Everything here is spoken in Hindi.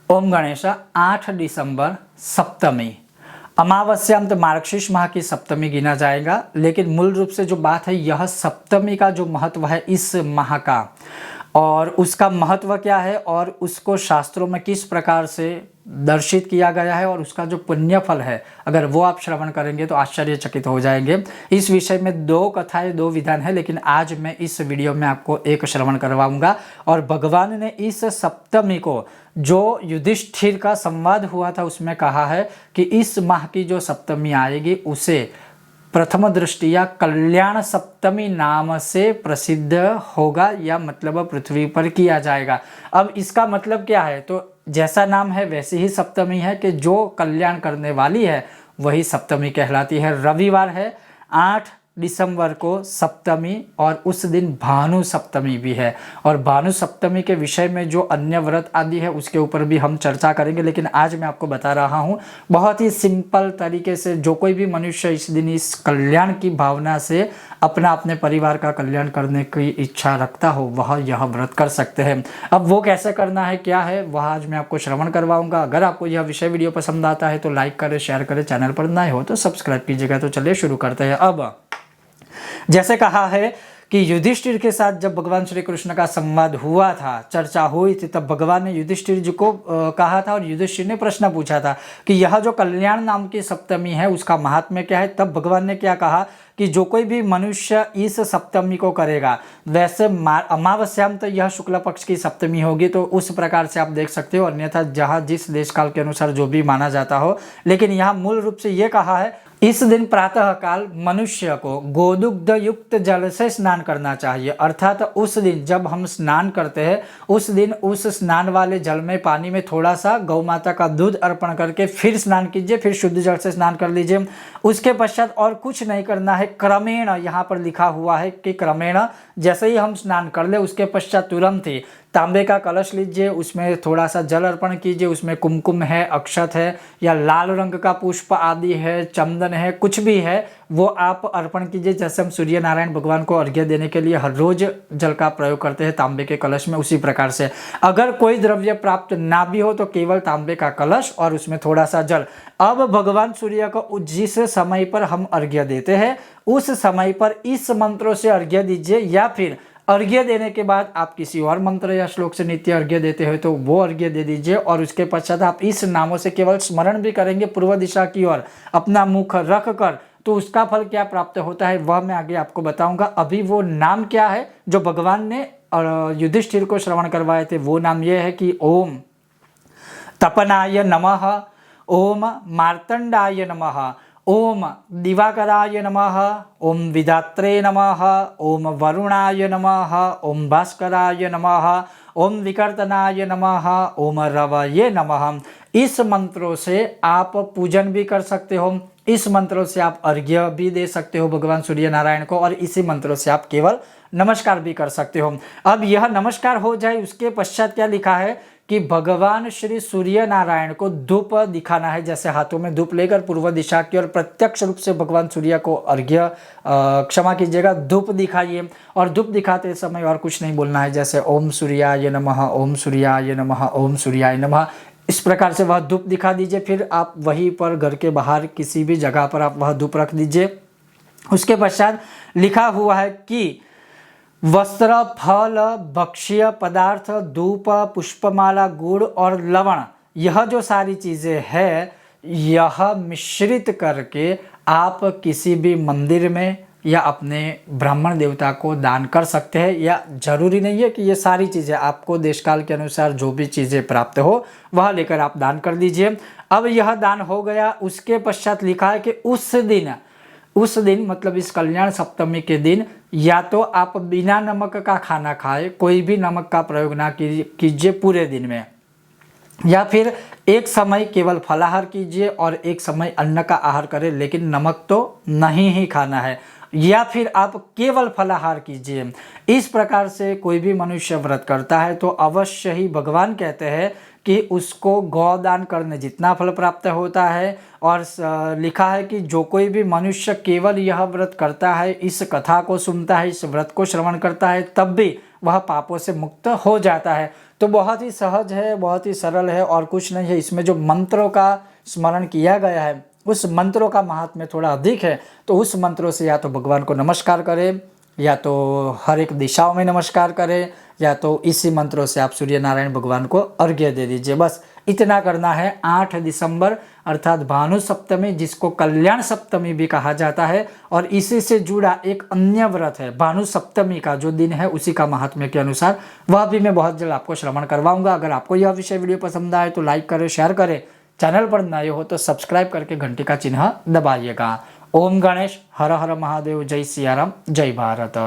ओम गणेश 8 दिसंबर सप्तमी अमावस्याम तो मार्गशीर्ष माह की सप्तमी गिना जाएगा, लेकिन मूल रूप से जो बात है यह सप्तमी का जो महत्व है इस माह का और उसका महत्व क्या है और उसको शास्त्रों में किस प्रकार से दर्शित किया गया है और उसका जो पुण्य फल है, अगर वो आप श्रवण करेंगे तो आश्चर्यचकित हो जाएंगे। इस विषय में 2 कथाएं 2 विधान है, लेकिन आज मैं इस वीडियो में आपको एक श्रवण करवाऊंगा। और भगवान ने इस सप्तमी को जो युधिष्ठिर का संवाद हुआ था उसमें कहा है कि इस माह की जो सप्तमी आएगी उसे प्रथम दृष्टिया कल्याण सप्तमी नाम से प्रसिद्ध होगा, या मतलब पृथ्वी पर किया जाएगा। अब इसका मतलब क्या है, तो जैसा नाम है वैसी ही सप्तमी है कि जो कल्याण करने वाली है वही सप्तमी कहलाती है। रविवार है 8 दिसंबर को सप्तमी और उस दिन भानु सप्तमी भी है। और भानु सप्तमी के विषय में जो अन्य व्रत आदि है उसके ऊपर भी हम चर्चा करेंगे, लेकिन आज मैं आपको बता रहा हूँ बहुत ही सिंपल तरीके से। जो कोई भी मनुष्य इस दिन इस कल्याण की भावना से अपने परिवार का कल्याण करने की इच्छा रखता हो वह यह व्रत कर सकते हैं। अब वो कैसे करना है क्या है वह आज मैं आपको श्रवण करवाऊंगा। अगर आपको यह विषय वीडियो पसंद आता है तो लाइक करें, शेयर करें, चैनल पर नए हो तो सब्सक्राइब कीजिएगा। तो चलिए शुरू करते हैं। अब जैसे कहा है कि युधिष्ठिर के साथ जब भगवान श्री कृष्ण का संवाद हुआ था, चर्चा हुई थी, तब भगवान ने युधिष्ठिर जी को कहा था और युधिष्ठिर ने प्रश्न पूछा था कि यह जो कल्याण नाम की सप्तमी है उसका महात्म्य क्या है। तब भगवान ने क्या कहा कि जो कोई भी मनुष्य इस सप्तमी को करेगा, वैसे अमावस्याम तो यह शुक्ल पक्ष की सप्तमी होगी तो उस प्रकार से आप देख सकते हो, अन्यथा जहाँ जिस देश काल के अनुसार जो भी माना जाता हो, लेकिन यहाँ मूल रूप से ये कहा है इस दिन प्रातः काल मनुष्य को गोदुग्ध युक्त जल से स्नान करना चाहिए। अर्थात उस दिन जब हम स्नान करते हैं उस दिन उस स्नान वाले जल में पानी में थोड़ा सा गौ माता का दूध अर्पण करके फिर स्नान कीजिए, फिर शुद्ध जल से स्नान कर लीजिए। उसके पश्चात और कुछ नहीं करना है। क्रमेण यहाँ पर लिखा हुआ है कि क्रमेण जैसे ही हम स्नान कर ले उसके पश्चात तुरंत ही तांबे का कलश लीजिए, उसमें थोड़ा सा जल अर्पण कीजिए, उसमें कुमकुम है, अक्षत है या लाल रंग का पुष्प आदि है, चंदन है, कुछ भी है वो आप अर्पण कीजिए। जैसे हम सूर्य नारायण भगवान को अर्घ्य देने के लिए हर रोज जल का प्रयोग करते हैं तांबे के कलश में, उसी प्रकार से अगर कोई द्रव्य प्राप्त ना भी हो तो केवल तांबे का कलश और उसमें थोड़ा सा जल। अब भगवान सूर्य को जिस समय पर हम अर्घ्य देते हैं उस समय पर इस मंत्रों से अर्घ्य दीजिए, या फिर अर्घ्य देने के बाद आप किसी और मंत्र या श्लोक से नित्य अर्घ्य देते हो तो वो अर्घ्य दे दीजिए। और उसके पश्चात आप इस नामों से केवल स्मरण भी करेंगे पूर्व दिशा की ओर अपना मुख रख कर, तो उसका फल क्या प्राप्त होता है वह मैं आगे आपको बताऊंगा। अभी वो नाम क्या है जो भगवान ने युधिष्ठिर को श्रवण करवाए थे, वो नाम ये है कि ओम तपनाय नमः, ओम मार्तंडाय नमः, ओम दिवाकराय नमः, ओम विधात्रे नमः, ओम वरुणाय नमः, ओम भास्कराय नमः, ओम विकर्तनाय नमः, ओम रवये नमः। इस मंत्रों से आप पूजन भी कर सकते हो, इस मंत्रों से आप अर्घ्य भी दे सकते हो भगवान सूर्य नारायण को, और इसी मंत्रों से आप केवल नमस्कार भी कर सकते हो। अब यह नमस्कार हो जाए उसके पश्चात क्या लिखा है कि भगवान श्री सूर्य नारायण को धूप दिखाना है। जैसे हाथों में धूप लेकर पूर्व दिशा की और प्रत्यक्ष रूप से भगवान सूर्य को अर्घ्य क्षमा कीजिएगा धूप दिखाइए। और धूप दिखाते समय और कुछ नहीं बोलना है, जैसे ओम सूर्याय नमः, ओम सूर्याय नमः, ओम सूर्याय नमः, इस प्रकार से वह धूप दिखा दीजिए। फिर आप वहीं पर घर के बाहर किसी भी जगह पर आप वह धूप रख दीजिए। उसके पश्चात लिखा हुआ है कि वस्त्र, फल, भक्ष्य पदार्थ, धूप, पुष्पमाला, गुड़ और लवण, यह जो सारी चीज़ें हैं यह मिश्रित करके आप किसी भी मंदिर में या अपने ब्राह्मण देवता को दान कर सकते हैं। या जरूरी नहीं है कि ये सारी चीज़ें, आपको देश काल के अनुसार जो भी चीज़ें प्राप्त हो वह लेकर आप दान कर दीजिए। अब यह दान हो गया। उसके पश्चात लिखा है कि उस दिन मतलब इस कल्याण सप्तमी के दिन या तो आप बिना नमक का खाना खाएं, कोई भी नमक का प्रयोग ना कीजिए पूरे दिन में, या फिर एक समय केवल फलाहार कीजिए और एक समय अन्न का आहार करें, लेकिन नमक तो नहीं ही खाना है, या फिर आप केवल फलाहार कीजिए। इस प्रकार से कोई भी मनुष्य व्रत करता है तो अवश्य ही भगवान कहते हैं कि उसको गौदान करने जितना फल प्राप्त होता है। और लिखा है कि जो कोई भी मनुष्य केवल यह व्रत करता है, इस कथा को सुनता है, इस व्रत को श्रवण करता है, तब भी वह पापों से मुक्त हो जाता है। तो बहुत ही सहज है, बहुत ही सरल है और कुछ नहीं है। इसमें जो मंत्रों का स्मरण किया गया है उस मंत्रों का महात्म्य थोड़ा अधिक है। तो उस मंत्रों से या तो भगवान को नमस्कार करें, या तो हर एक दिशाओं में नमस्कार करें, या तो इसी मंत्रों से आप सूर्य नारायण भगवान को अर्घ्य दे दीजिए। बस इतना करना है। 8 दिसंबर अर्थात भानु सप्तमी, जिसको कल्याण सप्तमी भी कहा जाता है, और इसी से जुड़ा एक अन्य व्रत है भानु सप्तमी का जो दिन है, उसी का महात्म्य के अनुसार वह भी मैं बहुत जल्द आपको श्रवण करवाऊंगा। अगर आपको यह विषय वीडियो पसंद आए तो लाइक करें, शेयर करें, चैनल पर नए हो तो सब्सक्राइब करके घंटी का चिन्ह दबाइएगा। ओम गणेश, हर हर महादेव, जय सियाराम, जय भारत।